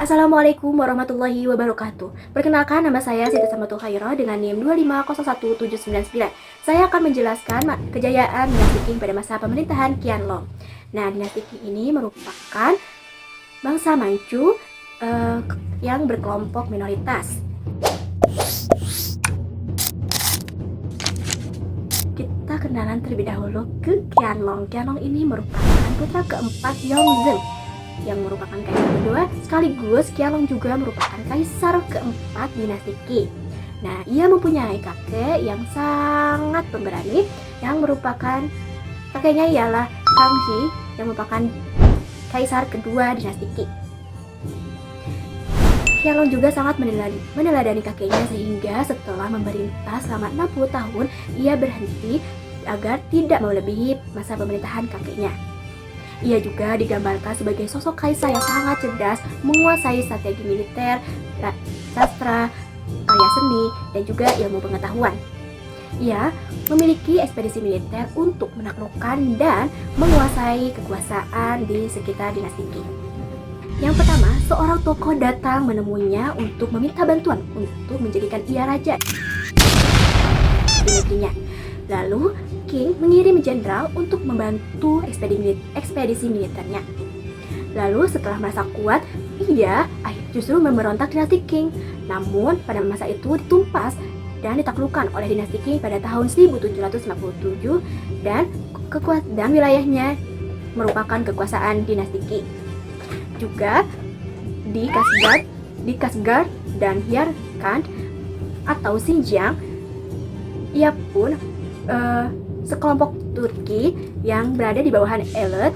Assalamualaikum warahmatullahi wabarakatuh. Perkenalkan, nama saya Siti Samatul Khairah dengan NIM 2501799. Saya akan menjelaskan kejayaan dinasti Qing pada masa pemerintahan Qianlong. Nah, dinasti Qing ini merupakan bangsa Manchu yang berkelompok minoritas. Kita kenalan terlebih dahulu ke Qianlong. Qianlong ini merupakan putra keempat Yongzheng yang merupakan kaisar kedua, sekaligus Qianlong juga merupakan kaisar keempat dinasti Qing. Nah, ia mempunyai kakek yang sangat pemberani, yang merupakan kakeknya ialah Kangxi, yang merupakan kaisar kedua dinasti Qing. Qianlong juga sangat meneladani kakeknya, sehingga setelah memerintah selama 60 tahun, ia berhenti agar tidak melebihi masa pemerintahan kakeknya. Ia juga digambarkan sebagai sosok kaisar yang sangat cerdas, menguasai strategi militer, sastra, karya seni, dan juga ilmu pengetahuan. Ia memiliki ekspedisi militer untuk menaklukkan dan menguasai kekuasaan di sekitar dinasti Qing. Yang pertama, seorang tokoh datang menemuinya untuk meminta bantuan untuk menjadikan ia raja di negerinya. Lalu, Qing mengirim jenderal untuk membantu ekspedisi militernya. Lalu setelah merasa kuat, ia justru memberontak dinasti Qing. Namun pada masa itu ditumpas dan ditaklukkan oleh dinasti Qing pada tahun 1757 dan wilayahnya merupakan kekuasaan dinasti Qing. Juga di Kashgar dan Yarkand atau Xinjiang, ia pun sekelompok Turki yang berada di bawahan elit,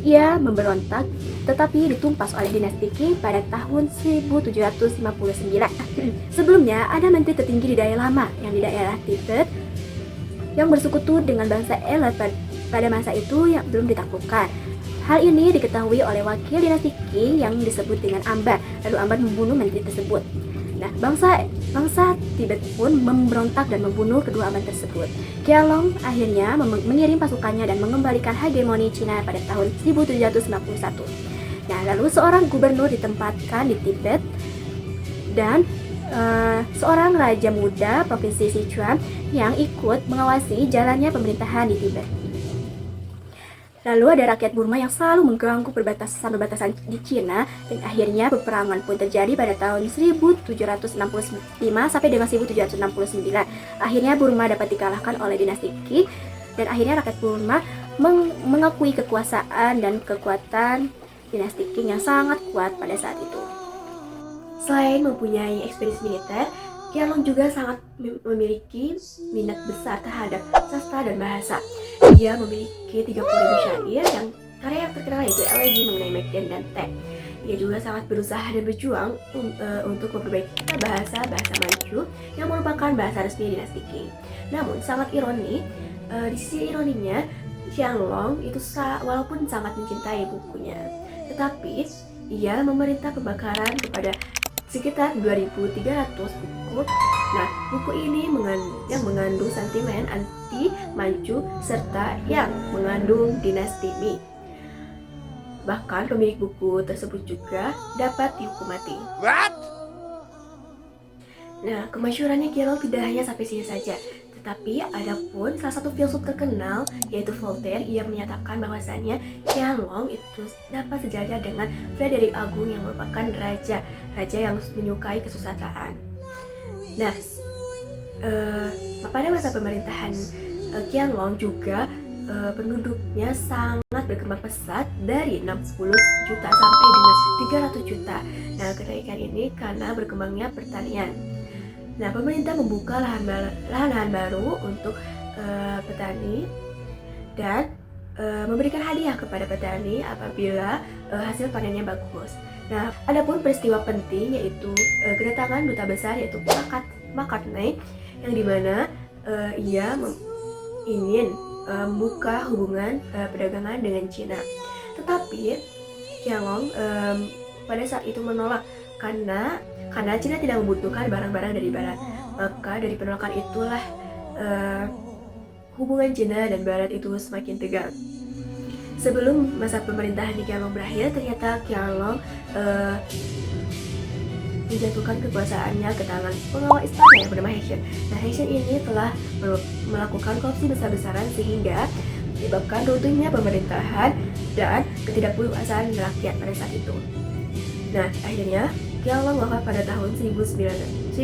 ia memberontak tetapi ditumpas oleh dinasti Qing pada tahun 1759. Sebelumnya ada menteri tertinggi di daerah lama yang di daerah Tibet yang bersekutu dengan bangsa elit pada masa itu yang belum ditaklukkan. Hal ini diketahui oleh wakil dinasti Qing yang disebut dengan Ambar, lalu Ambar membunuh menteri tersebut. Nah, bangsa Tibet pun memberontak dan membunuh kedua abad tersebut. Qianlong akhirnya mengirim pasukannya dan mengembalikan hegemoni Cina pada tahun 1791. Nah, lalu seorang gubernur ditempatkan di Tibet dan seorang raja muda provinsi Sichuan yang ikut mengawasi jalannya pemerintahan di Tibet. Lalu ada rakyat Burma yang selalu mengganggu perbatasan di Cina, dan akhirnya peperangan pun terjadi pada tahun 1765 sampai dengan 1769. Akhirnya Burma dapat dikalahkan oleh dinasti Qing, dan akhirnya rakyat Burma mengakui kekuasaan dan kekuatan dinasti Qing yang sangat kuat pada saat itu. Selain mempunyai ekspedisi militer, Qianlong juga sangat memiliki minat besar terhadap sastra dan bahasa. Ia memiliki 30.000 syair yang karya yang terkenal yaitu elegi mengenai Macbeth dan Tet. Ia juga sangat berusaha dan berjuang untuk memperbaiki bahasa Manchu yang merupakan bahasa resmi dinasti Qing. Namun sangat ironi, di sisi ironinya, Qianlong itu walaupun sangat mencintai bukunya, tetapi ia memerintah pembakaran kepada sekitar 2.300 buku. Nah, buku ini yang mengandung sentimen anti Manchu serta yang mengandung dinasti Ming. Bahkan pemilik buku tersebut juga dapat dihukum mati. What? Nah, kemasyhurannya Qianlong tidak hanya sampai sini saja, tetapi ada pun salah satu filsuf terkenal yaitu Voltaire. Ia menyatakan bahwasannya Qianlong itu dapat sejajar dengan Frederick Agung yang merupakan raja yang menyukai kesusastraan. Nah, pada masa pemerintahan Qianlong juga penduduknya sangat berkembang pesat dari 60 juta sampai dengan 300 juta. Nah, kenaikan ini karena berkembangnya pertanian. Nah, pemerintah membuka lahan-lahan baru untuk petani dan memberikan hadiah kepada petani apabila hasil panennya bagus. Nah, ada pun peristiwa penting yaitu kedatangan duta besar yaitu Macartney, yang dimana ia ingin membuka hubungan perdagangan dengan Cina. Tetapi Qianlong pada saat itu menolak karena Cina tidak membutuhkan barang-barang dari Barat. Maka dari penolakan itulah hubungan Cina dan Barat itu semakin tegang. Sebelum masa pemerintahan di Qianlong berakhir, ternyata Qianlong menjatuhkan kekuasaannya ke tangan pengawal istana yang bernama Heshun. Nah, Heshun ini telah melakukan korupsi besar-besaran sehingga menyebabkan runtuhnya pemerintahan dan ketidakpuasan rakyat pada saat itu. Nah, akhirnya Qianlong wafat pada tahun 1795.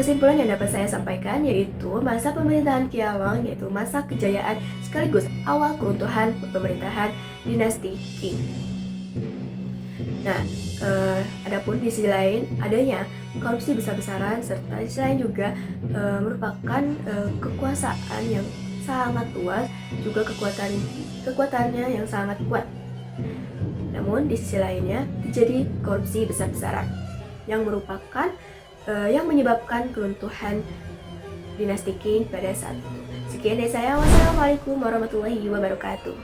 Kesimpulan yang dapat saya sampaikan yaitu masa pemerintahan Qianlong yaitu masa kejayaan sekaligus awal keruntuhan pemerintahan dinasti Qing. Nah, adapun di sisi lain adanya korupsi besar-besaran serta di sisi lain juga merupakan kekuasaan yang sangat luas, juga kekuatannya yang sangat kuat. Namun di sisi lainnya terjadi korupsi besar-besaran yang menyebabkan keruntuhan dinasti Qing pada saat itu. Sekian dari saya. Wassalamualaikum warahmatullahi wabarakatuh.